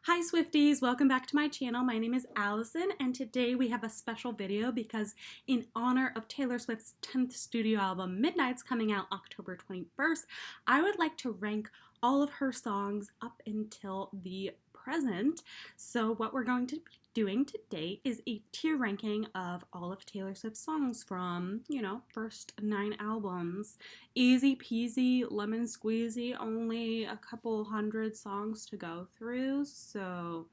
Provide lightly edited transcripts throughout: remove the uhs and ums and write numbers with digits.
Hi Swifties, welcome back to my channel. My name is Allison and today we have a special video because in honor of Taylor Swift's 10th studio album Midnight's coming out October 21st, I would like to rank all of her songs up until the present. So what we're going to be doing today is a tier ranking of all of Taylor Swift's songs from, first 9 albums. Easy peasy, lemon squeezy, only a couple hundred songs to go through. So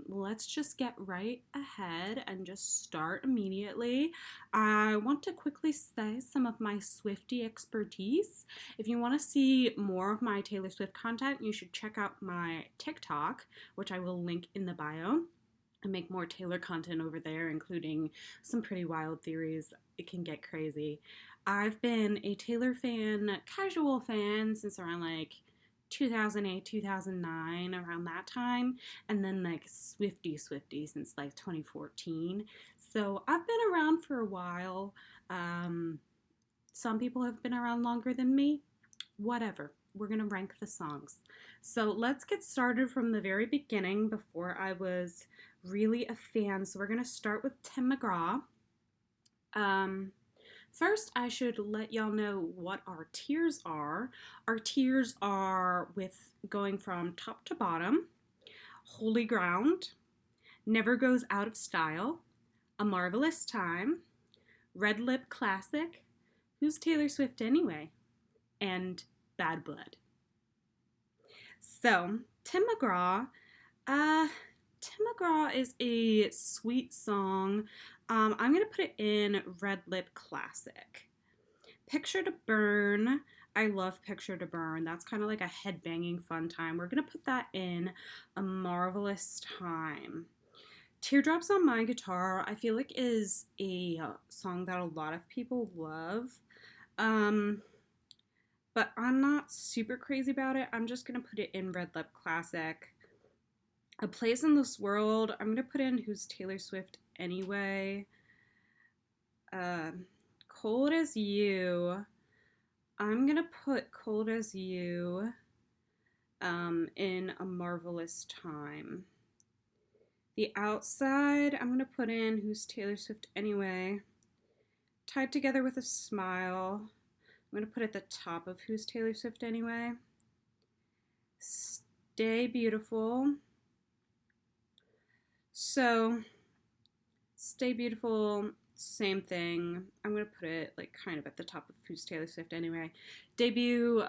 let's just get right ahead and just start immediately. I want to quickly say some of my Swiftie expertise. If you want to see more of my Taylor Swift content, you should check out my TikTok, which I will link in the bio. I make more Taylor content over there, including some pretty wild theories. It can get crazy. I've been a Taylor fan, casual fan, since around like 2008, 2009, around that time, and then like Swiftie since like 2014. So I've been around for a while. Some people have been around longer than me. Whatever. We're going to rank the songs. So let's get started from the very beginning before I was really a fan. So we're going to start with Tim McGraw. First, I should let y'all know what our tiers are. Our tiers are with going from top to bottom: Holy Ground, Never Goes Out of Style, A Marvelous Time, Red Lip Classic, Who's Taylor Swift Anyway, and Bad Blood. So, Tim McGraw. Tim McGraw is a sweet song. I'm going to put it in Red Lip Classic. Picture to Burn. I love Picture to Burn. That's kind of like a headbanging fun time. We're going to put that in A Marvelous Time. Teardrops on My Guitar, I feel like is a song that a lot of people love. But I'm not super crazy about it. I'm just going to put it in Red Lip Classic. A Place in This World, I'm going to put in Who's Taylor Swift Anyway. Cold as You, I'm going to put Cold as You in A Marvelous Time. The Outside, I'm going to put in Who's Taylor Swift Anyway. Tied Together with a Smile, I'm going to put at the top of Who's Taylor Swift Anyway. Stay Beautiful. So, Stay Beautiful, same thing. I'm going to put it like kind of at the top of Who's Taylor Swift Anyway. Debut,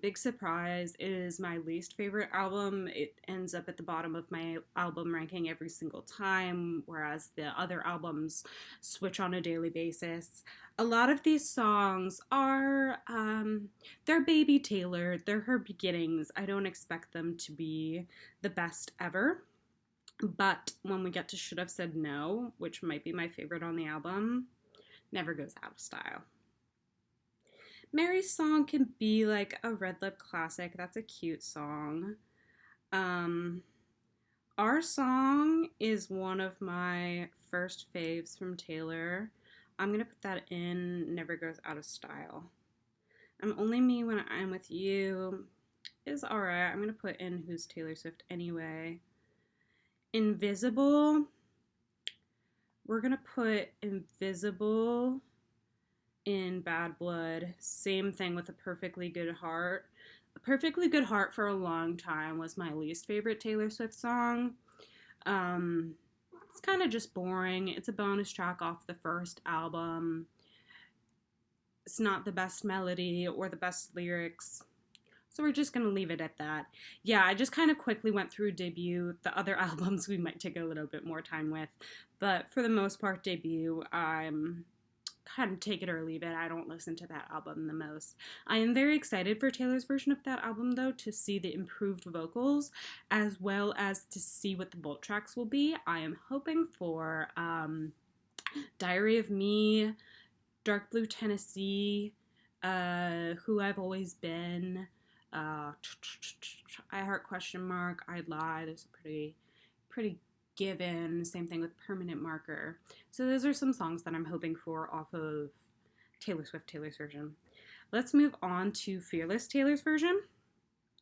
Big Surprise, is my least favorite album. It ends up at the bottom of my album ranking every single time, whereas the other albums switch on a daily basis. A lot of these songs are, they're baby Taylor. They're her beginnings. I don't expect them to be the best ever. But when we get to Should Have Said No, which might be my favorite on the album, Never Goes Out of Style. Mary's Song can be like a Red Lip Classic. That's a cute song. Our Song is one of my first faves from Taylor. I'm going to put that in Never Goes Out of Style. I'm Only Me When I'm With You is alright. I'm going to put in Who's Taylor Swift Anyway. Invisible, we're going to put Invisible in Bad Blood. Same thing with A Perfectly Good Heart. A Perfectly Good Heart for a long time was my least favorite Taylor Swift song. It's kind of just boring. It's a bonus track off the first album. It's not the best melody or the best lyrics. So we're just going to leave it at that. Yeah, I just kind of quickly went through Debut. The other albums we might take a little bit more time with. But for the most part, Debut, I'm kind of take it or leave it. I don't listen to that album the most. I am very excited for Taylor's version of that album, though, to see the improved vocals, as well as to see what the bolt tracks will be. I am hoping for Diary of Me, Dark Blue Tennessee, Who I've Always Been, I Heart ? I'd Lie. There's a pretty given. Same thing with Permanent Marker. So those are some songs that I'm hoping for off of Taylor's version. Let's move on to Fearless Taylor's version.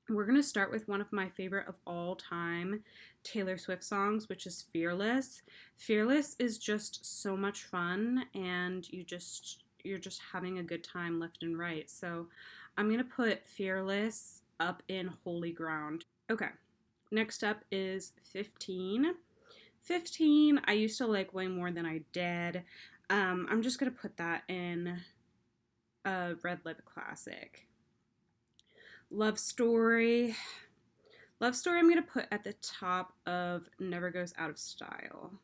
We're going to start with one of my favorite of all time Taylor Swift songs, which is Fearless. Fearless is just so much fun, and you're just having a good time left and right. So I'm going to put Fearless up in Holy Ground. Okay. Next up is 15. 15 I used to like way more than I did. I'm just going to put that in a Red Lip classic. Love Story. Love Story I'm going to put at the top of Never Goes Out of Style.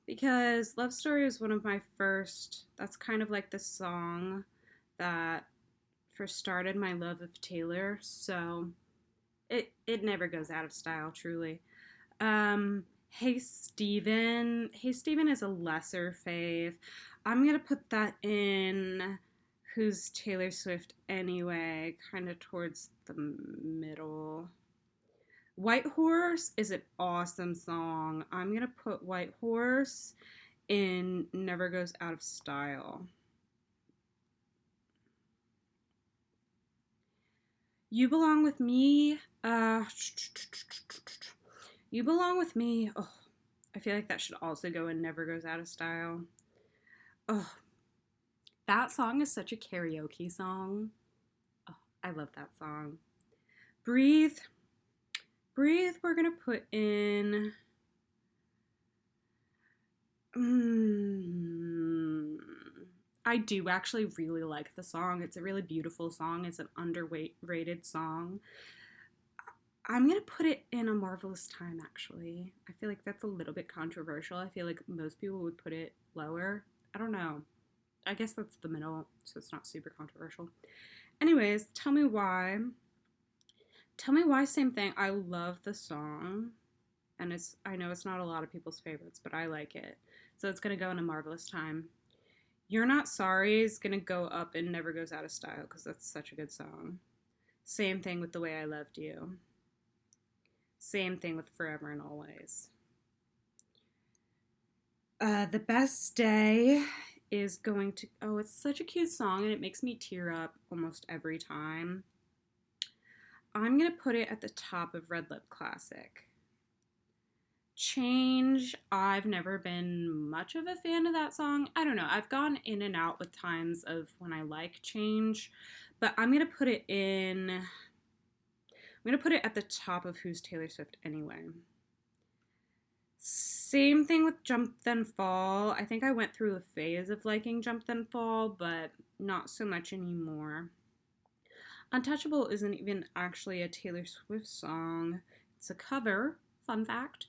Because Love Story was one of my first, that's kind of like the song that first started my love of Taylor. So it never goes out of style, truly. Hey Steven. Hey Steven is a lesser fave. I'm going to put that in Who's Taylor Swift Anyway, kind of towards the middle. White Horse is an awesome song. I'm going to put White Horse in Never Goes Out of Style. You Belong With Me. You Belong With Me. Oh, I feel like that should also go in Never Goes Out of Style. Oh, that song is such a karaoke song. Oh, I love that song. Breathe. Breathe, we're going to put in... I do actually really like the song. It's a really beautiful song. It's an underrated song. I'm going to put it in A Marvelous Time, actually. I feel like that's a little bit controversial. I feel like most people would put it lower. I don't know. I guess that's the middle, so it's not super controversial. Anyways, tell me why. Tell me why, same thing. I love the song. And I know it's not a lot of people's favorites, but I like it. So it's going to go in A Marvelous Time. You're Not Sorry is going to go up and Never Goes Out of Style because that's such a good song. Same thing with The Way I Loved You. Same thing with Forever and Always. The Best Day is going to... Oh, it's such a cute song and it makes me tear up almost every time. I'm going to put it at the top of Red Lip Classic. Change, I've never been much of a fan of that song. I don't know. I've gone in and out with times of when I like Change, but I'm going to put it in... I'm going to put it at the top of Who's Taylor Swift Anyway. Same thing with Jump Then Fall. I think I went through a phase of liking Jump Then Fall, but not so much anymore. Untouchable isn't even actually a Taylor Swift song. It's a cover, fun fact.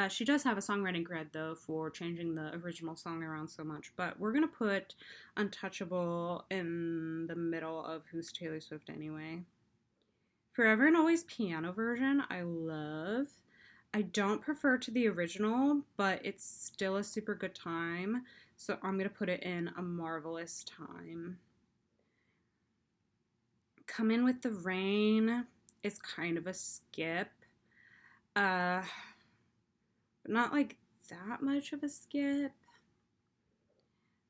She does have a songwriting cred, though, for changing the original song around so much. But we're going to put Untouchable in the middle of Who's Taylor Swift Anyway. Forever and Always piano version, I love. I don't prefer to the original, but it's still a super good time. So I'm going to put it in A Marvelous Time. Come In With the Rain is kind of a skip. But not like that much of a skip.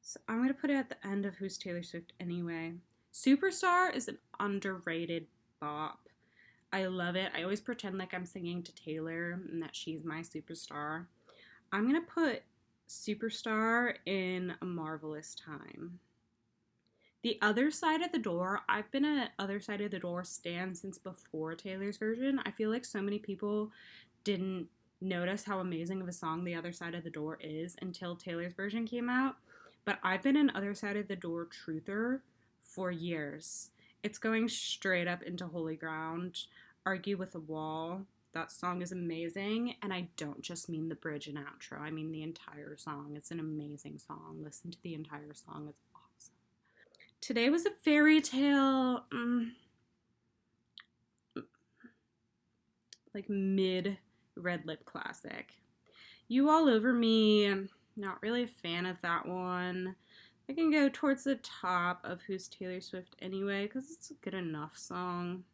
So I'm going to put it at the end of Who's Taylor Swift Anyway. Superstar is an underrated bop. I love it. I always pretend like I'm singing to Taylor and that she's my superstar. I'm going to put Superstar in A Marvelous Time. The Other Side of the Door, I've been an Other Side of the Door stan since before Taylor's version. I feel like so many people didn't notice how amazing of a song The Other Side of the Door is until Taylor's version came out. But I've been an Other Side of the Door truther for years. It's going straight up into Holy Ground. Argue with a Wall. That song is amazing. And I don't just mean the bridge and outro. I mean the entire song. It's an amazing song. Listen to the entire song. It's awesome. Today Was a Fairy Tale. Like mid Red Lip Classic. You All Over Me. Not really a fan of that one. I can go towards the top of Who's Taylor Swift Anyway because it's a good enough song.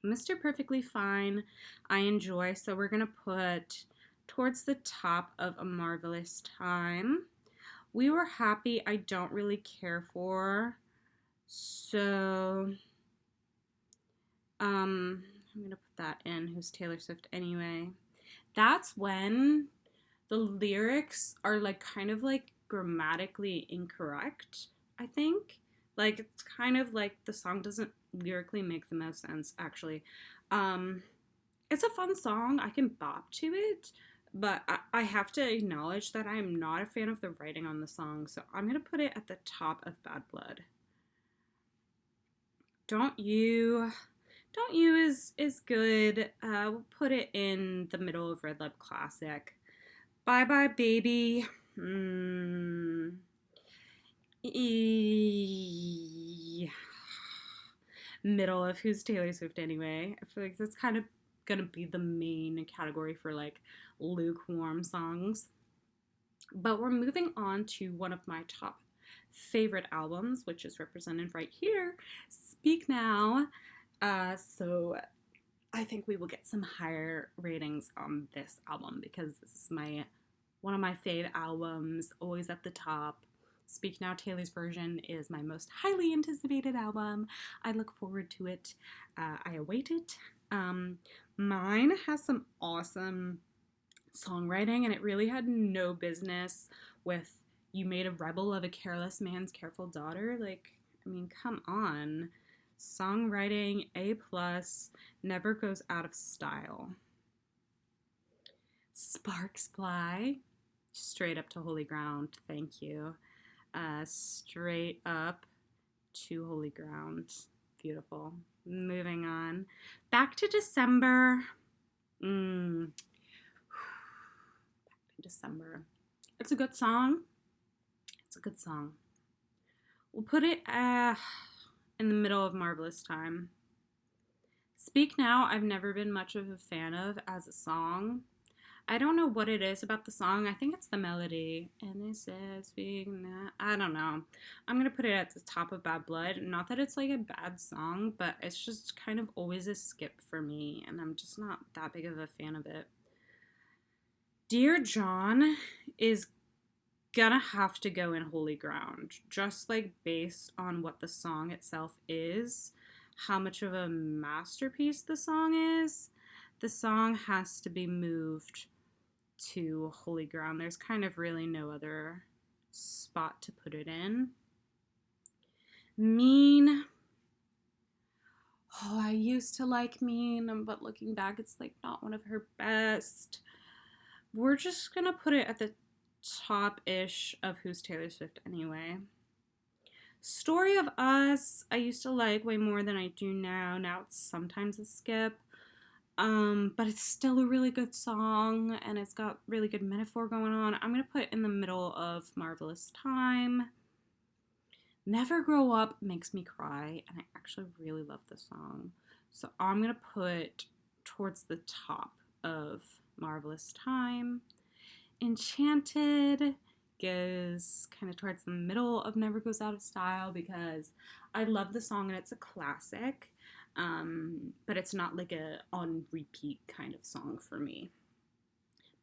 Mr. Perfectly Fine, I enjoy, so we're going to put towards the top of A Marvelous Time. We Were Happy, I don't really care for, so I'm gonna put that in. Who's Taylor Swift anyway? That's when the lyrics are like kind of like grammatically incorrect, I think. Like it's kind of like the song doesn't lyrically make the most sense actually. Um it's a fun song. I can bop to it, but I have to acknowledge that I'm not a fan of the writing on the song, so I'm gonna put it at the top of Bad Blood. Don't You Don't You is good. We'll put it in the middle of Red Lip Classic. Bye Bye Baby. Middle of Who's Taylor Swift anyway. I feel like that's kind of gonna be the main category for like lukewarm songs. But we're moving on to one of my top favorite albums, which is represented right here, Speak Now. So I think we will get some higher ratings on this album because this is one of my fave albums, always at the top. Speak Now, Taylor's version, is my most highly anticipated album. I look forward to it. I await it. Mine has some awesome songwriting, and it really had no business with "You made a rebel of a careless man's careful daughter." Like, I mean, come on. Songwriting A plus, never goes out of style. Sparks Fly, straight up to holy ground. Thank you. Straight up to holy ground. Beautiful. Moving on. Back to December. Back to December. It's a good song. It's a good song. We'll put it in the middle of Marvelous Time. Speak Now, I've never been much of a fan of as a song. I don't know what it is about the song. I think it's the melody. And they said, Speak Now. I don't know. I'm going to put it at the top of Bad Blood. Not that it's like a bad song, but it's just kind of always a skip for me. And I'm just not that big of a fan of it. Dear John is gonna have to go in holy ground, just like based on what the song itself is, how much of a masterpiece the song is. The song has to be moved to holy ground. There's kind of really no other spot to put it in. Mean. Oh, I used to like Mean, but looking back, it's like not one of her best. We're just gonna put it at the top-ish of Who's Taylor Swift anyway. Story of Us, I used to like way more than I do now. Now it's sometimes a skip. But it's still a really good song, and it's got really good metaphor going on. I'm going to put it in the middle of Marvelous Time. Never Grow Up makes me cry, and I actually really love the song. So I'm going to put towards the top of Marvelous Time. Enchanted goes kind of towards the middle of Never Goes Out of Style because I love the song and it's a classic. But it's not like a on repeat kind of song for me.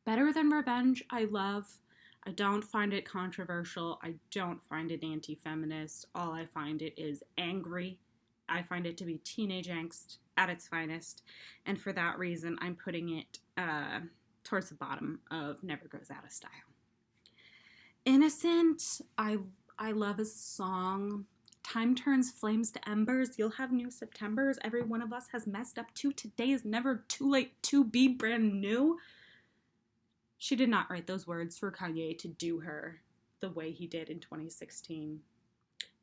Better Than Revenge, I love. I don't find it controversial. I don't find it anti-feminist. All I find it is angry. I find it to be teenage angst at its finest. And for that reason, I'm putting it towards the bottom of Never Goes Out of Style. Innocent, I love as a song. Time turns flames to embers. You'll have new Septembers. Every one of us has messed up too. Today is never too late to be brand new. She did not write those words for Kanye to do her the way he did in 2016.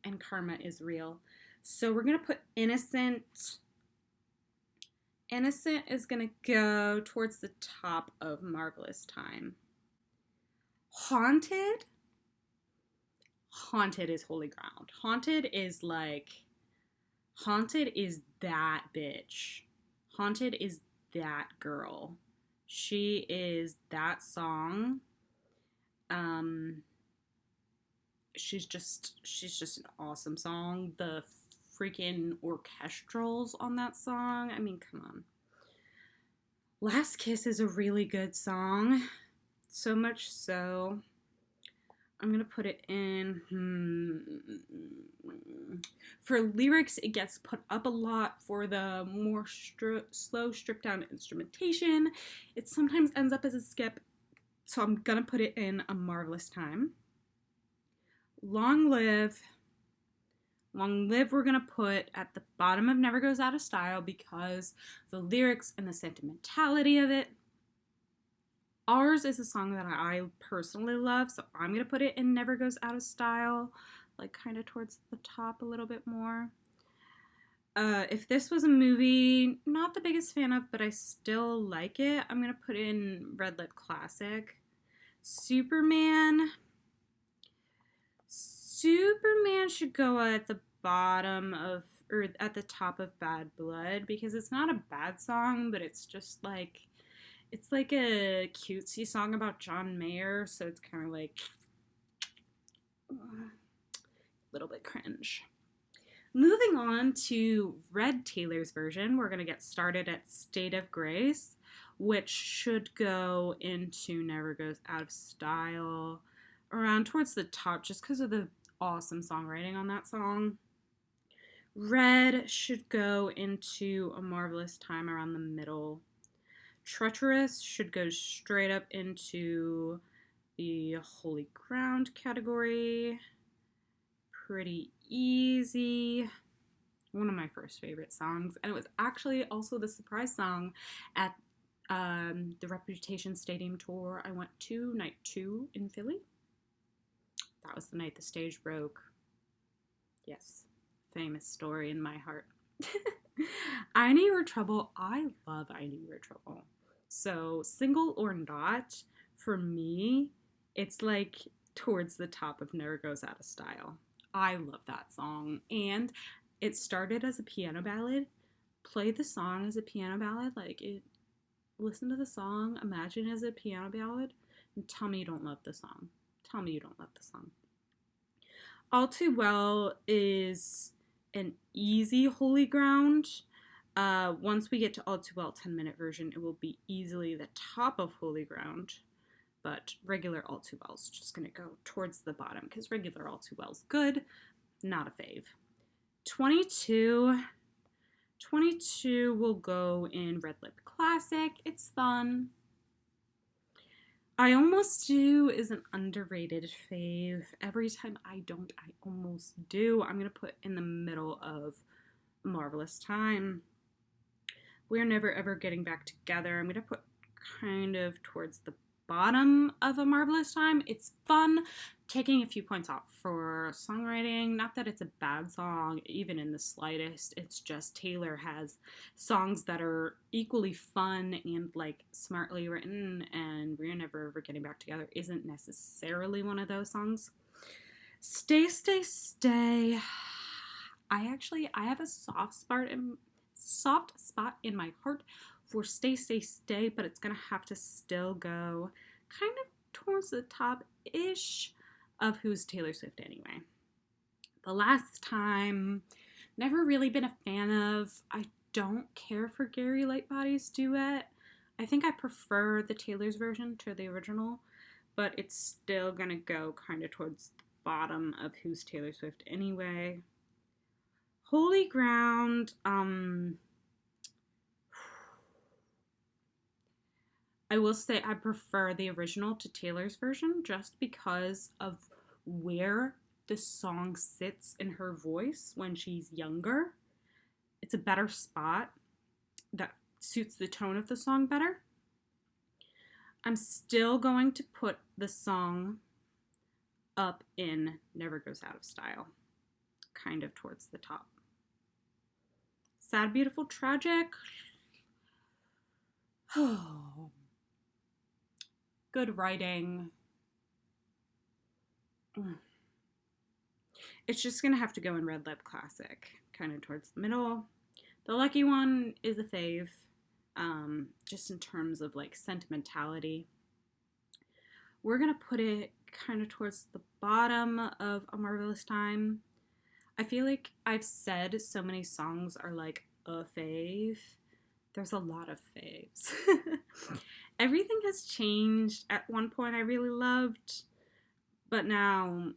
And karma is real. So we're going to put Innocent. Innocent is going to go towards the top of Marvelous Time. Haunted. Haunted is holy ground. Haunted is that bitch. Haunted is that girl. She is that song. She's just an awesome song. The freaking orchestrals on that song. I mean, come on. Last Kiss is a really good song. So much so. I'm going to put it in, for lyrics, it gets put up a lot. For the more slow, stripped down instrumentation, it sometimes ends up as a skip. So I'm going to put it in A Marvelous Time. Long Live. Long Live we're going to put at the bottom of Never Goes Out of Style because the lyrics and the sentimentality of it. Ours is a song that I personally love, so I'm going to put it in Never Goes Out of Style, like kind of towards the top a little bit more. If this was a movie, not the biggest fan of, but I still like it, I'm going to put in Red Lip Classic. Superman should go at the bottom of, or at the top of Bad Blood, because it's not a bad song, but it's just like, it's like a cutesy song about John Mayer, so it's kind of like a little bit cringe. Moving on to Red Taylor's version, we're going to get started at State of Grace, which should go into Never Goes Out of Style around towards the top just because of the awesome songwriting on that song. Red should go into A Marvelous Time around the middle. Treacherous should go straight up into the Holy Ground category. Pretty easy. One of my first favorite songs. And it was actually also the surprise song at the Reputation Stadium tour I went to, night 2 in Philly. That was the night the stage broke. Yes, famous story in my heart. I Knew You Were Trouble. I love I Knew You Were Trouble. So, Single or Not, for me, it's like towards the top of Never Goes Out of Style. I love that song. And it started as a piano ballad. Play the song as a piano ballad. Listen to the song, imagine it as a piano ballad, and tell me you don't love the song. Tell me you don't love the song. All Too Well is an easy holy ground. Once we get to All Too Well 10-minute version, it will be easily the top of holy ground. But regular All Too Well is just going to go towards the bottom because regular All Too Well is good, not a fave. 22 will go in Red Lip Classic. It's fun. I Almost Do is an underrated fave. Every time I don't, I almost do. I'm going to put in the middle of Marvelous Time. We're Never Ever Getting Back Together. I'm going to put kind of towards the bottom of A Marvelous Time. It's fun, taking a few points off for songwriting. Not that it's a bad song, even in the slightest. It's just Taylor has songs that are equally fun and like smartly written, and We're Never Ever Getting Back Together isn't necessarily one of those songs. Stay, Stay, Stay. I have a soft spot in my heart for Stay, Stay, Stay, but it's gonna have to still go kind of towards the top-ish of Who's Taylor Swift Anyway. The Last Time, never really been a fan of. I don't care for Gary Lightbody's duet. I think I prefer the Taylor's version to the original, but it's still gonna go kind of towards the bottom of Who's Taylor Swift Anyway. Holy Ground, I will say I prefer the original to Taylor's version just because of where the song sits in her voice when she's younger. It's a better spot that suits the tone of the song better. I'm still going to put the song up in Never Goes Out of Style, kind of towards the top. Sad, Beautiful, Tragic. Oh. Good writing. It's just going to have to go in Red Lip Classic, kind of towards the middle. The Lucky One is a fave, just in terms of like sentimentality. We're going to put it kind of towards the bottom of A Marvelous Time. I feel like I've said so many songs are like a fave. There's a lot of faves. Everything Has Changed at one point I really loved, But now,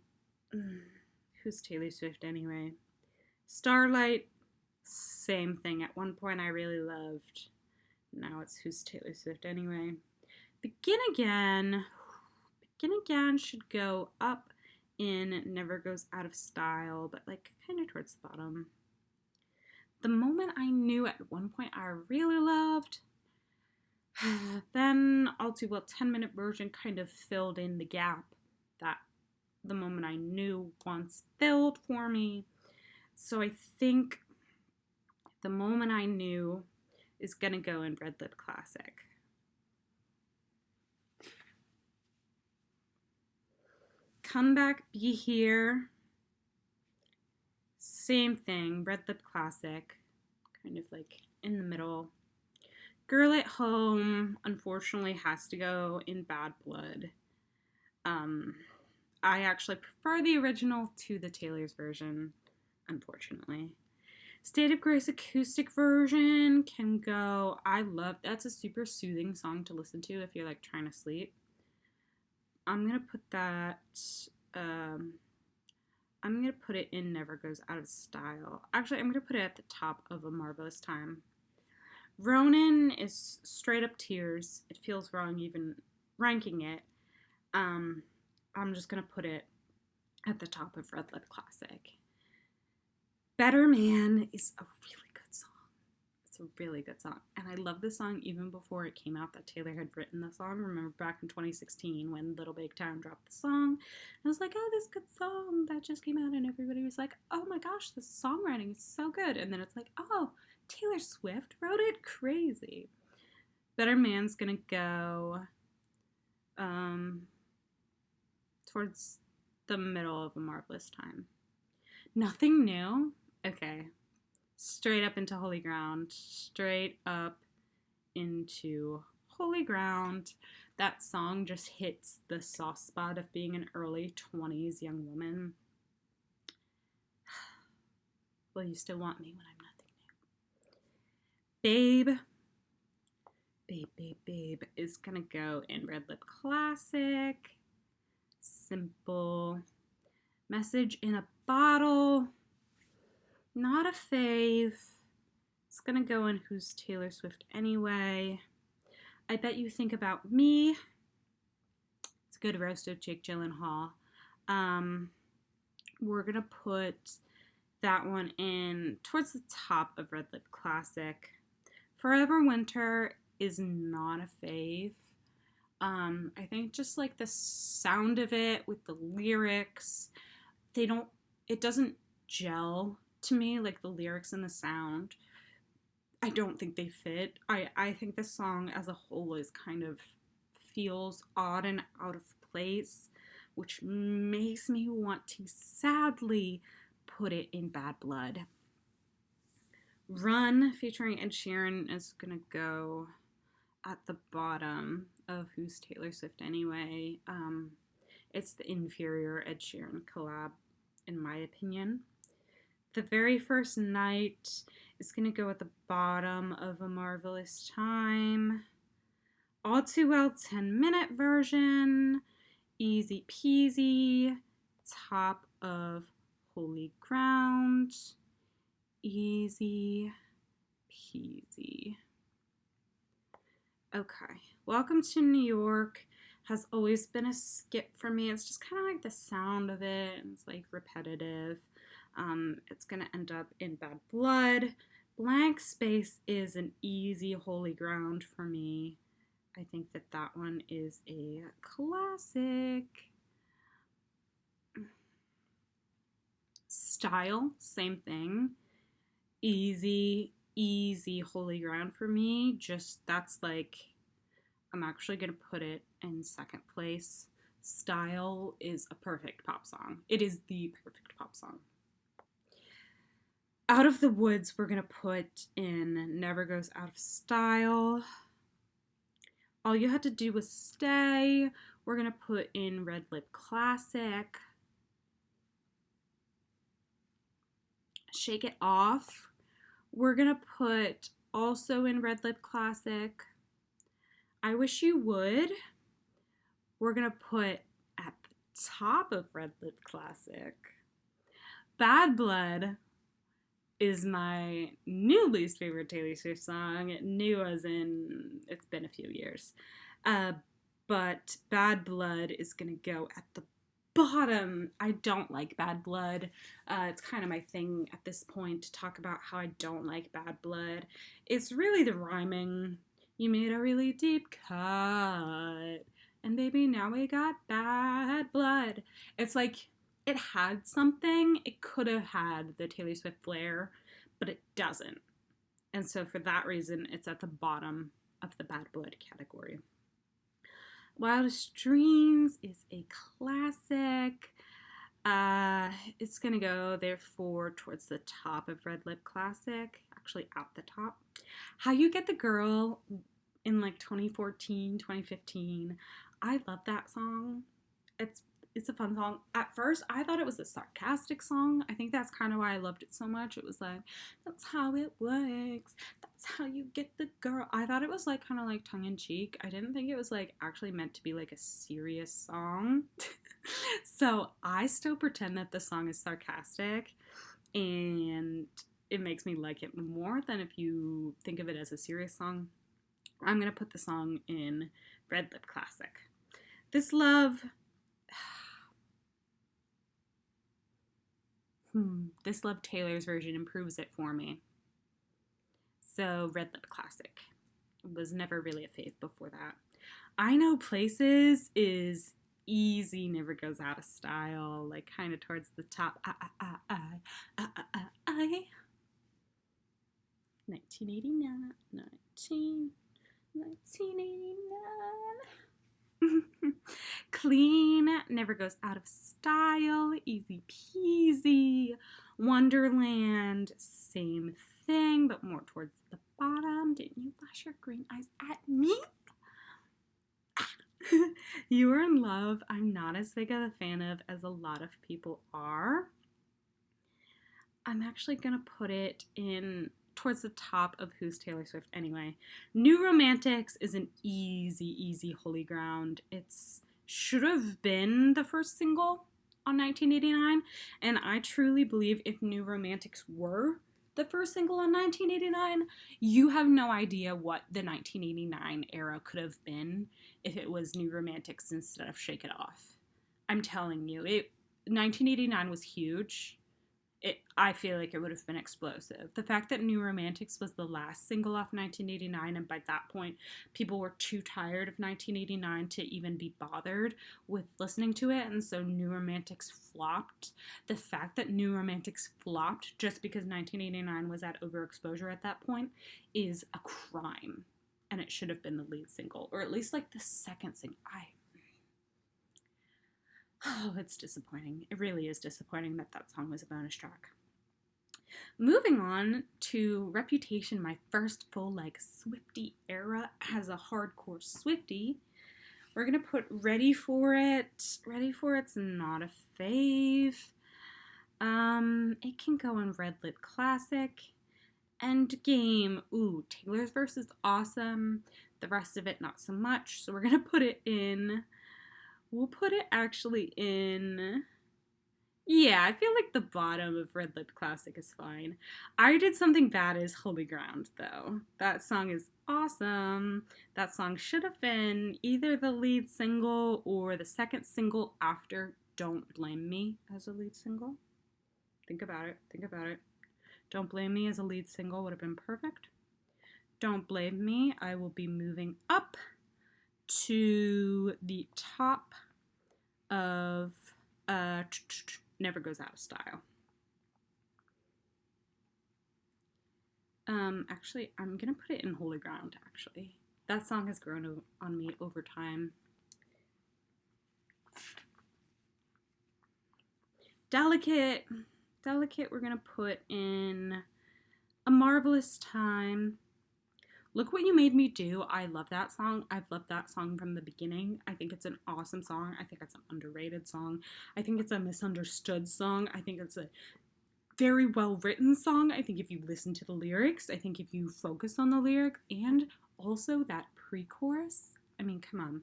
who's Taylor Swift anyway? Starlight, same thing. At one point I really loved. Now it's who's Taylor Swift anyway. Begin Again. Begin Again should go up in Never Goes Out of Style, but like kind of towards the bottom. The Moment I Knew at one point I really loved. Then All Too Well 10-minute version kind of filled in the gap that The Moment I Knew once filled for me. So I think The Moment I Knew is gonna go in Red Lip Classic. Come Back, Be Here. Same thing, Red Lip Classic. Kind of like in the middle. Girl at Home, unfortunately, has to go in Bad Blood. I actually prefer the original to the Taylor's version, unfortunately. State of Grace acoustic version can go. That's a super soothing song to listen to if you're like trying to sleep. I'm gonna put that. I'm gonna put it in Never Goes Out of Style. Actually, I'm gonna put it at the top of A Marvelous Time. Ronan is straight up tears. It feels wrong even ranking it. I'm just gonna put it at the top of Red Lip Classic. Better Man is a really good song. It's a really good song. And I love this song even before it came out that Taylor had written the song. Remember back in 2016 when Little Big Town dropped the song? I was like, oh, this good song that just came out, and everybody was like, oh my gosh, this songwriting is so good. And then it's like, oh, Taylor Swift wrote it? Crazy. Better Man's gonna go towards the middle of A Marvelous Time. Nothing New? Okay. Straight up into Holy Ground. Straight up into Holy Ground. That song just hits the soft spot of being an early 20s young woman. Will you still want me when I'm nothing new? Babe. Babe is gonna go in Red Lip Classic. Simple. Message in a Bottle. Not a fave. It's gonna go in Who's Taylor Swift Anyway. I Bet You Think About Me. It's a good roast of Jake Gyllenhaal. We're gonna put that one in towards the top of Red Lip Classic. Forever Winter is not a fave. I think just like the sound of it with the lyrics, it doesn't gel to me, like the lyrics and the sound. I don't think they fit. I think the song as a whole is kind of feels odd and out of place, which makes me want to sadly put it in Bad Blood. Run featuring Ed Sheeran is gonna go at the bottom of Who's Taylor Swift Anyway. It's the inferior Ed Sheeran collab, in my opinion. The Very First Night is going to go at the bottom of A Marvelous Time. All Too Well 10-minute version. Easy Peasy. Top of Holy Ground. Easy Peasy. Okay. Welcome to New York has always been a skip for me. It's just kind of like the sound of it. And it's like repetitive. It's going to end up in Bad Blood. Blank Space is an easy Holy Ground for me. I think that one is a classic. Style, same thing. Easy Holy Ground for me. That's like, I'm actually going to put it in second place. Style is a perfect pop song. It is the perfect pop song. Out of the Woods, we're going to put in Never Goes Out of Style. All You Had to Do Was Stay, we're going to put in Red Lip Classic. Shake It Off, we're going to put also in Red Lip Classic. I Wish You Would, we're going to put at the top of Red Lip Classic, Bad Blood is my new least favorite Taylor Swift song. New as in it's been a few years. But Bad Blood is going to go at the bottom. I don't like Bad Blood. It's kind of my thing at this point to talk about how I don't like Bad Blood. It's really the rhyming. You made a really deep cut. And baby, now we got bad blood. It's like it had something. It could have had the Taylor Swift flair, but it doesn't. And so for that reason, it's at the bottom of the bad blood category. Wildest Dreams is a classic. It's gonna go therefore towards the top of Red Lip Classic, actually at the top. How You Get the Girl in like 2014, 2015. I love that song. It's a fun song. At first, I thought it was a sarcastic song. I think that's kind of why I loved it so much. It was like, that's how it works. That's how you get the girl. I thought it was like kind of like tongue-in-cheek. I didn't think it was like actually meant to be like a serious song. So I still pretend that the song is sarcastic, and it makes me like it more than if you think of it as a serious song. I'm going to put the song in Red Lip Classic. This Love... This Love Taylor's version improves it for me. So Red Lip Classic. Was never really a fave before that. I Know Places is easy, never goes out of style, like kind of towards the top. 1989. Clean, never goes out of style, easy peasy. Wonderland, same thing, but more towards the bottom. Didn't you flash your green eyes at me? You Are in Love, I'm not as big of a fan of as a lot of people are. I'm actually gonna put it in towards the top of Who's Taylor Swift Anyway. New Romantics is an easy holy ground. It's should have been the first single on 1989, and I truly believe if New Romantics were the first single on 1989, you have no idea what the 1989 era could have been if it was New Romantics instead of Shake It Off. I'm telling you, 1989 was huge. I feel like it would have been explosive. The fact that New Romantics was the last single off 1989, and by that point, people were too tired of 1989 to even be bothered with listening to it, and so New Romantics flopped. The fact that New Romantics flopped just because 1989 was at overexposure at that point is a crime, and it should have been the lead single, or at least like the second single. Oh, it's disappointing. It really is disappointing that that song was a bonus track. Moving on to Reputation, my first full like Swiftie era as a hardcore Swiftie. We're gonna put Ready For It. Ready For It's not a fave. It can go in Red Lip Classic. Endgame. Ooh, Taylor's verse is awesome. The rest of it not so much. So we're gonna put it in. We'll put it actually in, yeah, I feel like the bottom of Red Lip Classic is fine. I Did Something Bad is Holy Ground, though. That song is awesome. That song should have been either the lead single or the second single after Don't Blame Me as a lead single. Think about it. Think about it. Don't Blame Me as a lead single would have been perfect. Don't Blame Me, I will be moving up to the top of Never Goes Out of Style. Actually, I'm gonna put it in Holy Ground, actually. That song has grown on me over time. Delicate, we're gonna put in A Marvelous Time. Look What You Made Me Do. I love that song. I've loved that song from the beginning. I think it's an awesome song. I think it's an underrated song. I think it's a misunderstood song. I think it's a very well written song. I think if you listen to the lyrics, I think if you focus on the lyric and also that pre-chorus, I mean, come on.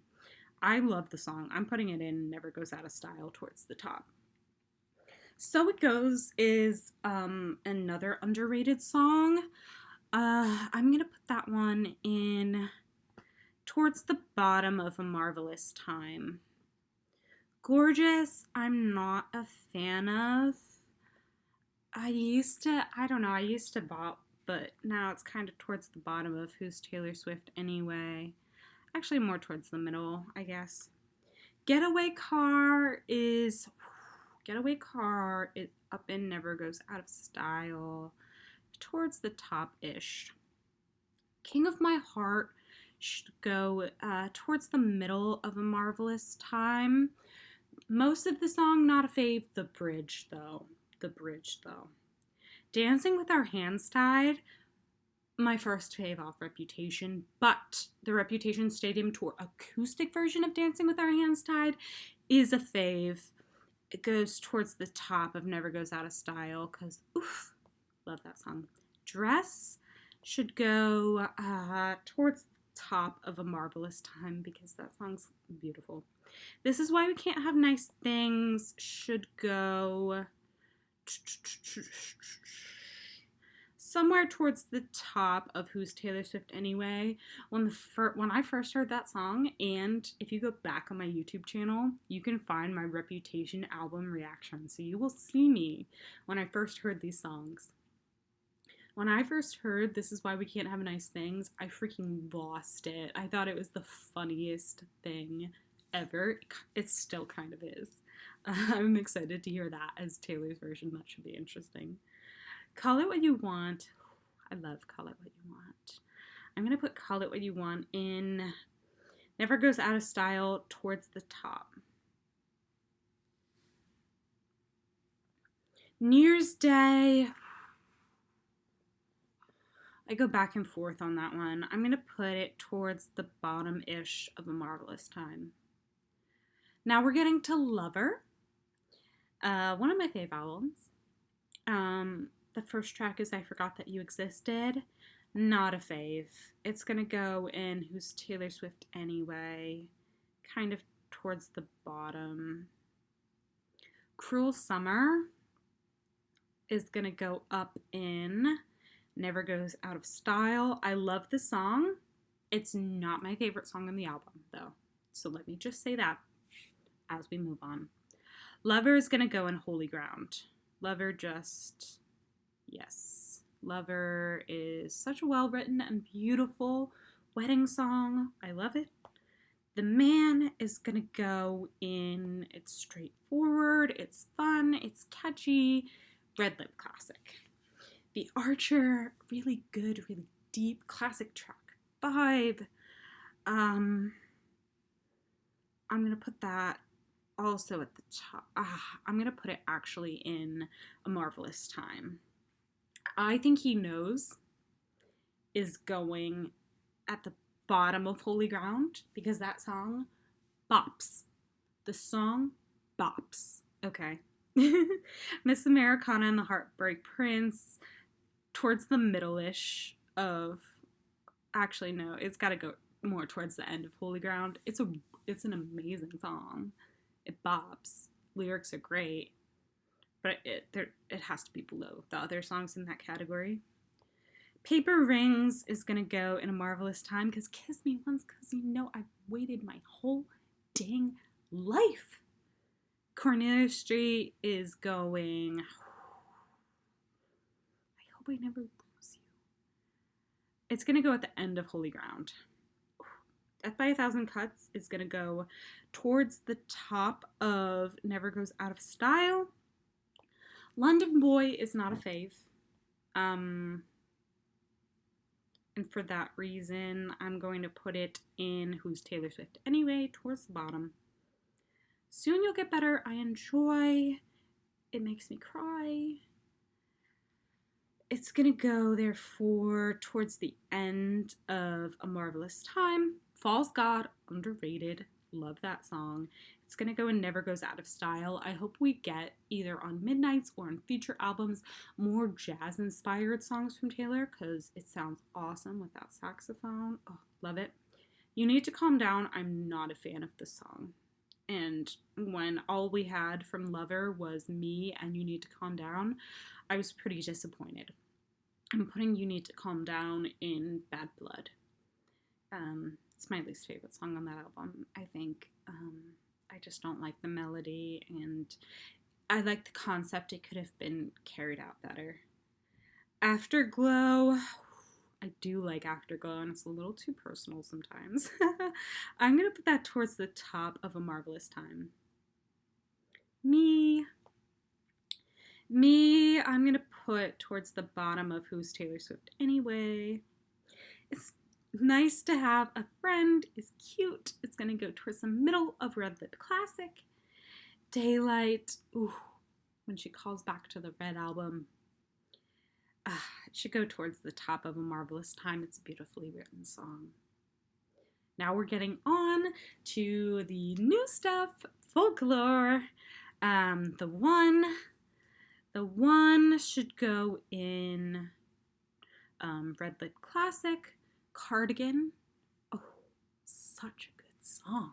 I love the song. I'm putting it in Never Goes Out of Style towards the top. So It Goes is another underrated song. I'm gonna put that one in towards the bottom of A Marvelous Time. Gorgeous, I'm not a fan of. I used to bop, but now it's kind of towards the bottom of Who's Taylor Swift Anyway. Actually, more towards the middle, I guess. Getaway Car is up in Never Goes Out of Style, towards the top-ish. King of My Heart should go towards the middle of A Marvelous Time. Most of the song, not a fave. The bridge, though. Dancing with Our Hands Tied, my first fave off Reputation, but the Reputation Stadium Tour acoustic version of Dancing with Our Hands Tied is a fave. It goes towards the top of Never Goes Out of Style because, oof, love that song. Dress should go towards the top of A Marvelous Time because that song's beautiful. This Is Why We Can't Have Nice Things should go somewhere towards the top of Who's Taylor Swift Anyway. When I first heard that song, and if you go back on my YouTube channel, you can find my Reputation album reaction, so you will see me when I first heard these songs. When I first heard This Is Why We Can't Have Nice Things, I freaking lost it. I thought it was the funniest thing ever. It still kind of is. I'm excited to hear that as Taylor's version. That should be interesting. Call It What You Want. I love Call It What You Want. I'm going to put Call It What You Want in Never Goes Out of Style towards the top. New Year's Day. I go back and forth on that one. I'm going to put it towards the bottom-ish of A Marvelous Time. Now we're getting to Lover. One of my fave albums. The first track is I Forgot That You Existed. Not a fave. It's going to go in Who's Taylor Swift Anyway. Kind of towards the bottom. Cruel Summer is going to go up in Never Goes Out of Style. I love the song. It's not my favorite song on the album, though. So let me just say that as we move on. Lover is going to go in Holy Ground. Lover just... yes. Lover is such a well-written and beautiful wedding song. I love it. The Man is going to go in... it's straightforward, it's fun, it's catchy. Red Lip classic. The Archer, really good, really deep, classic track 5. I'm going to put that also at the top. I'm going to put it actually in A Marvelous Time. I Think He Knows is going at the bottom of Holy Ground because that song bops. The song bops. Okay. Miss Americana and the Heartbreak Prince towards the middle-ish of... actually, no, it's got to go more towards the end of Holy Ground. It's an amazing song. It bops. Lyrics are great. But it has to be below the other songs in that category. Paper Rings is going to go in A Marvelous Time because Kiss Me Once, because you know I've waited my whole dang life. Cornelia Street is going... I hope I never lose you. It's going to go at the end of Holy Ground. Death by a Thousand Cuts is going to go towards the top of Never Goes Out of Style. London Boy is not a fave. And for that reason, I'm going to put it in Who's Taylor Swift Anyway, towards the bottom. Soon You'll Get Better, I enjoy. It makes me cry. It's going to go, therefore, towards the end of A Marvelous Time. False God, underrated. Love that song. It's going to go in Never Goes Out of Style. I hope we get, either on Midnights or on future albums, more jazz-inspired songs from Taylor, because it sounds awesome with that saxophone. Oh, love it. You Need to Calm Down, I'm not a fan of this song. And when all we had from Lover was Me and You Need to Calm Down, I was pretty disappointed. I'm putting You Need to Calm Down in Bad Blood. It's my least favorite song on that album, I think. I just don't like the melody, and I like the concept. It could have been carried out better. Afterglow, I do like Afterglow, and it's a little too personal sometimes. I'm going to put that towards the top of A Marvelous Time. Me, I'm going to put towards the bottom of Who's Taylor Swift Anyway. It's Nice to Have a Friend is cute. It's going to go towards the middle of Red Lip Classic. Daylight, ooh, when she calls back to the Red album. It should go towards the top of A Marvelous Time. It's a beautifully written song. Now we're getting on to the new stuff, Folklore. The one should go in Red Lip Classic. Cardigan. Oh, such a good song.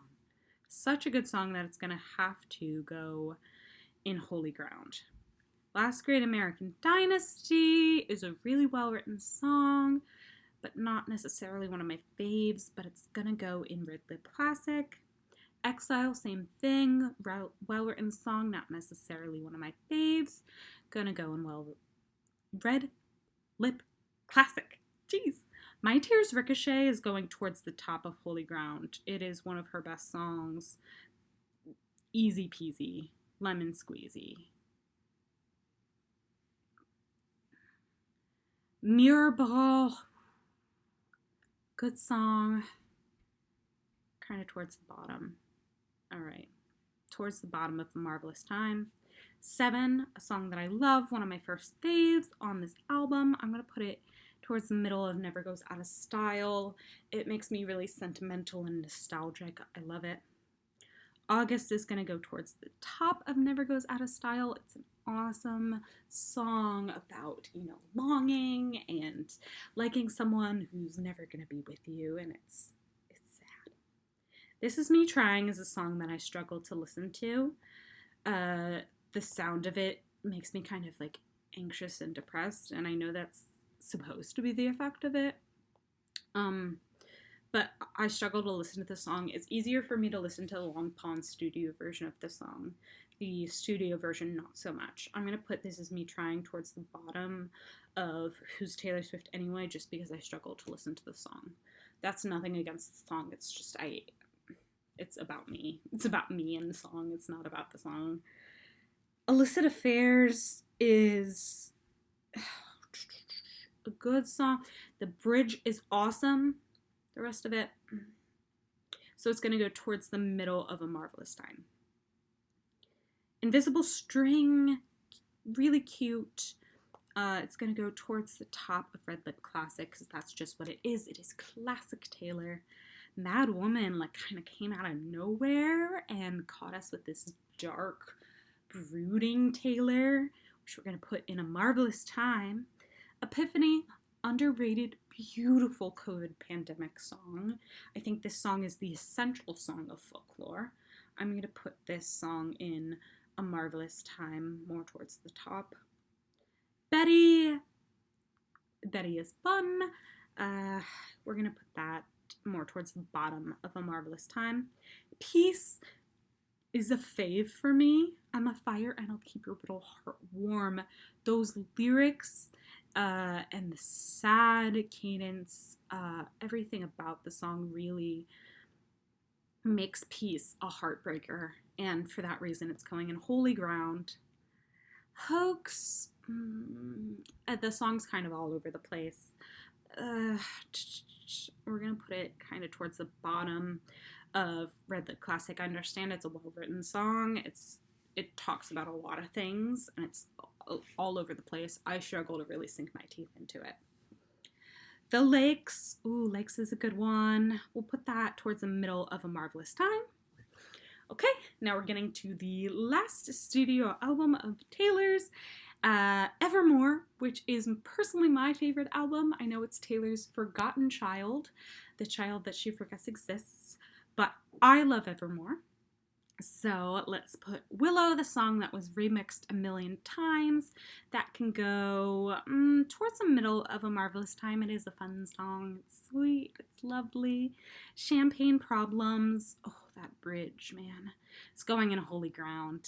Such a good song that it's going to have to go in Holy Ground. Last Great American Dynasty is a really well-written song, but not necessarily one of my faves, but it's gonna go in Red Lip Classic. Exile, same thing, well-written song, not necessarily one of my faves, gonna go in Red Lip Classic. Jeez. My Tears Ricochet is going towards the top of Holy Ground. It is one of her best songs. Easy peasy, lemon squeezy. Mirrorball, good song, kind of towards the bottom. All right, towards the bottom of A Marvelous Time. 7, a song that I love, one of my first faves on this album. I'm going to put it towards the middle of Never Goes Out of Style. It makes me really sentimental and nostalgic. I love it. August is going to go towards the top of Never Goes Out of Style. It's an awesome song about, longing and liking someone who's never going to be with you, and it's sad. This Is Me Trying is a song that I struggle to listen to. The sound of it makes me kind of like anxious and depressed, and I know that's supposed to be the effect of it. But I struggle to listen to the song. It's easier for me to listen to the Long Pond studio version of the song. The studio version, not so much. I'm going to put This Is Me Trying towards the bottom of Who's Taylor Swift Anyway, just because I struggle to listen to the song. That's nothing against the song. It's just, it's about me. It's about me and the song. It's not about the song. Illicit Affairs is a good song. The bridge is awesome. The rest of it, so it's going to go towards the middle of A Marvelous Time. Invisible String, really cute. It's going to go towards the top of Red Lip Classic, because that's just what it is. It is classic Taylor. Mad Woman, kind of came out of nowhere and caught us with this dark, brooding Taylor, which we're going to put in A Marvelous Time. Epiphany, underrated, beautiful COVID pandemic song. I think this song is the essential song of Folklore. I'm going to put this song in A Marvelous Time, more towards the top. Betty is fun. We're going to put that more towards the bottom of A Marvelous Time. Peace is a fave for me. I'm a fire and I'll keep your little heart warm. Those lyrics and the sad cadence, everything about the song really makes Peace a heartbreaker, and for that reason it's going in Holy Ground. Hoax, the song's kind of all over the place. We're gonna put it kind of towards the bottom of Red Lip Classic. I understand it's a well-written song. It talks about a lot of things, and it's all over the place. I struggle to really sink my teeth into it. The Lakes. Ooh, Lakes is a good one. We'll put that towards the middle of A Marvelous Time. Okay, now we're getting to the last studio album of Taylor's, Evermore, which is personally my favorite album. I know it's Taylor's forgotten child, the child that she forgets exists. But I love Evermore. So let's put Willow, the song that was remixed a million times. That can go towards the middle of A Marvelous Time. It is a fun song. It's sweet. It's lovely. Champagne Problems. Oh, that bridge, man. It's going in holy ground.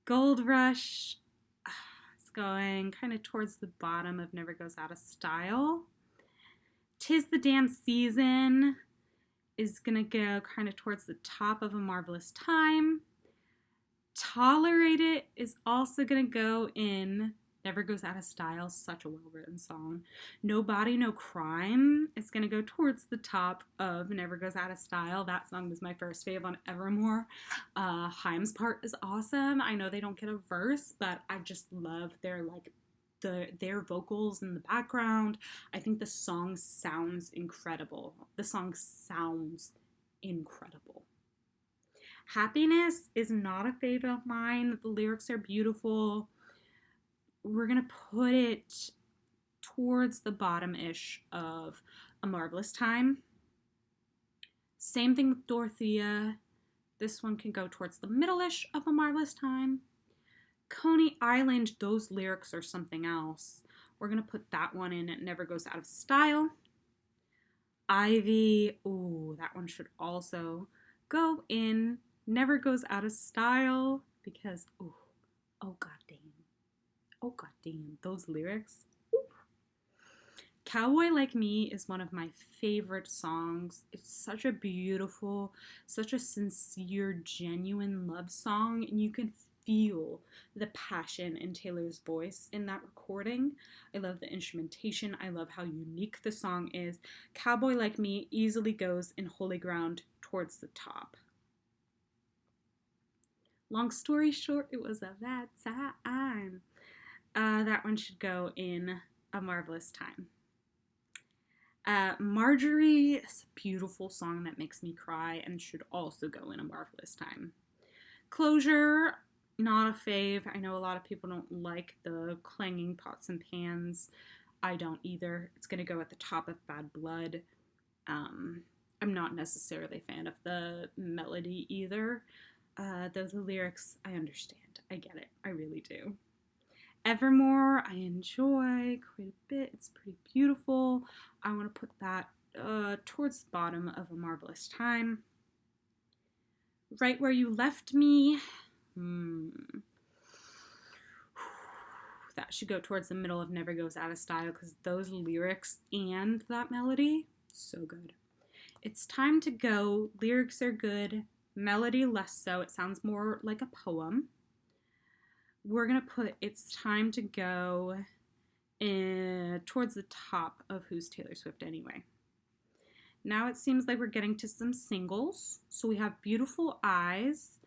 Gold Rush. It's going kind of towards the bottom of Never Goes Out of Style. 'Tis the Damn Season is going to go kind of towards the top of A Marvelous Time. Tolerate It is also going to go in Never Goes Out of Style, such a well-written song. No Body, No Crime is going to go towards the top of Never Goes Out of Style. That song was my first fave on Evermore. Haim's part is awesome. I know they don't get a verse, but I just love their vocals in the background. I think the song sounds incredible. The song sounds incredible. Happiness is not a favorite of mine. The lyrics are beautiful. We're going to put it towards the bottom-ish of A Marvelous Time. Same thing with Dorothea. This one can go towards the middle-ish of A Marvelous Time. Coney Island, those lyrics are something else. We're going to put that one in. It Never Goes Out of Style. Ivy, ooh, that one should also go in Never Goes Out of Style because, oh goddamn, those lyrics. Ooh. Cowboy Like Me is one of my favorite songs. It's such a beautiful, such a sincere, genuine love song, and you can feel the passion in Taylor's voice in that recording. I love the instrumentation. I love how unique the song is. Cowboy Like Me easily goes in holy ground towards the top. Long story short, it was a bad time. That one should go in A Marvelous Time. Marjorie is a beautiful song that makes me cry and should also go in A Marvelous Time. Closure, not a fave. I know a lot of people don't like the clanging pots and pans. I don't either. It's going to go at the top of Bad Blood. I'm not necessarily a fan of the melody either. Though the lyrics, I understand. I get it. I really do. Evermore, I enjoy quite a bit. It's pretty beautiful. I want to put that towards the bottom of A Marvelous Time. Right Where You Left Me. That should go towards the middle of Never Goes Out of Style because those lyrics and that melody, so good. It's Time to Go. Lyrics are good. Melody less so. It sounds more like a poem. We're going to put It's Time to Go towards the top of Who's Taylor Swift Anyway. Now it seems like we're getting to some singles. So we have Beautiful Eyes,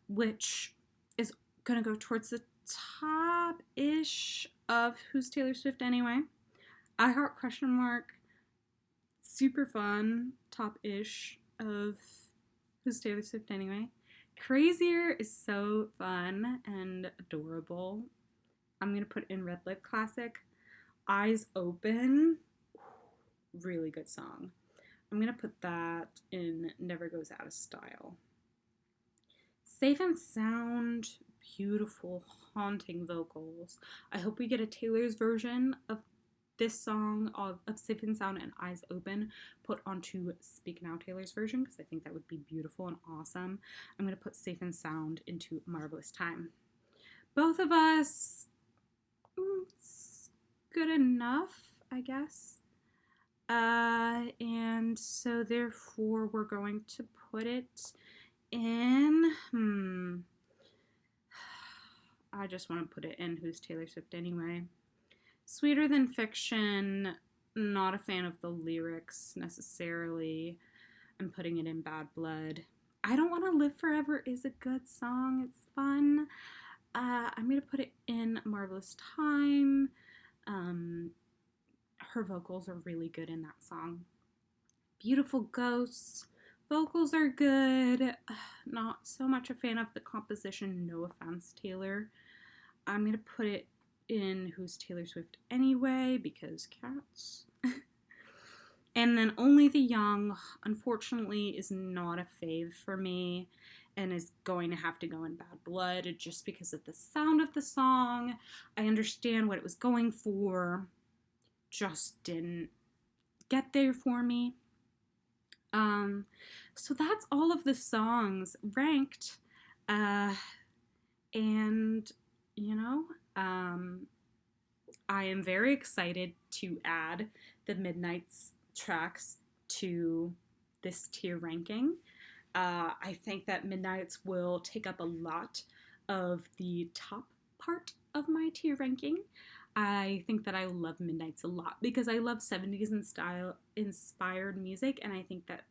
which is going to go towards the top-ish of Who's Taylor Swift Anyway. I Heart ? Super fun, top-ish of Who's Taylor Swift Anyway. Crazier is so fun and adorable. I'm going to put in Red Lip Classic. Eyes Open, really good song. I'm going to put that in Never Goes Out of Style. Safe and Sound, beautiful, haunting vocals. I hope we get a Taylor's version of this song of Safe and Sound and Eyes Open put onto Speak Now Taylor's version because I think that would be beautiful and awesome. I'm going to put Safe and Sound into Marvelous Time. Both of Us, it's good enough, I guess. And so therefore we're going to put it in, I just want to put it in Who's Taylor Swift Anyway. Sweeter Than Fiction, not a fan of the lyrics necessarily. I'm putting it in Bad Blood. I Don't Want to Live Forever is a good song. It's fun. I'm going to put it in Marvelous Time. Her vocals are really good in that song. Beautiful Ghosts. Vocals are good. Not so much a fan of the composition. No offense, Taylor. I'm going to put it in Who's Taylor Swift Anyway because cats. And then Only the Young, unfortunately, is not a fave for me and is going to have to go in Bad Blood just because of the sound of the song. I understand what it was going for, just didn't get there for me. So that's all of the songs ranked. And, you know, I am very excited to add the Midnight's tracks to this tier ranking. I think that Midnight's will take up a lot of the top part of my tier ranking. I think that I love Midnight's a lot because I love 70s and style inspired music, and I think that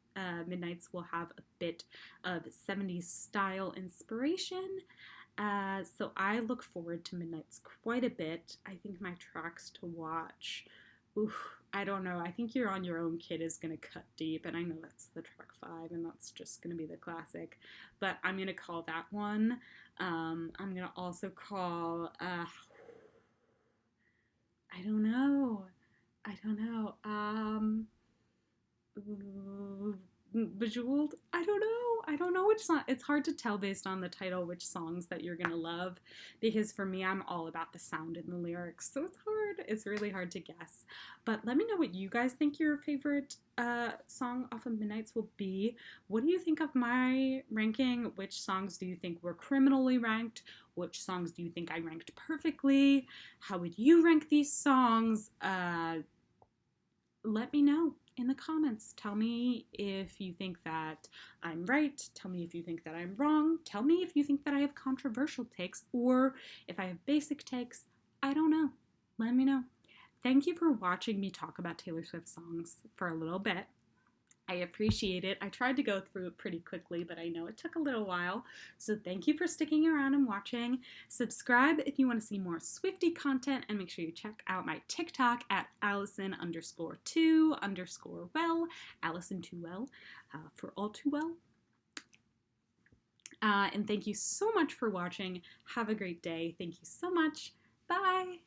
Midnight's will have a bit of 70s style inspiration. So I look forward to Midnight's quite a bit. I think my tracks to watch, oof, I don't know. I think You're on Your Own Kid is going to cut deep, and I know that's the track 5, and that's just going to be the classic. But I'm going to call that one. I'm going to also call, I don't know. Bejeweled? I don't know which song. It's hard to tell based on the title which songs that you're gonna love, because for me, I'm all about the sound and the lyrics, so it's hard. It's really hard to guess. But let me know what you guys think your favorite song off of Midnight's will be. What do you think of my ranking? Which songs do you think were criminally ranked? Which songs do you think I ranked perfectly? How would you rank these songs? Let me know in the comments. Tell me if you think that I'm right. Tell me if you think that I'm wrong. Tell me if you think that I have controversial takes or if I have basic takes. I don't know. Let me know. Thank you for watching me talk about Taylor Swift songs for a little bit. I appreciate it. I tried to go through it pretty quickly, but I know it took a little while. So thank you for sticking around and watching. Subscribe if you want to see more Swiftie content, and make sure you check out my TikTok at Allison_2_well, Allison2well, for all too well. And thank you so much for watching. Have a great day. Thank you so much. Bye.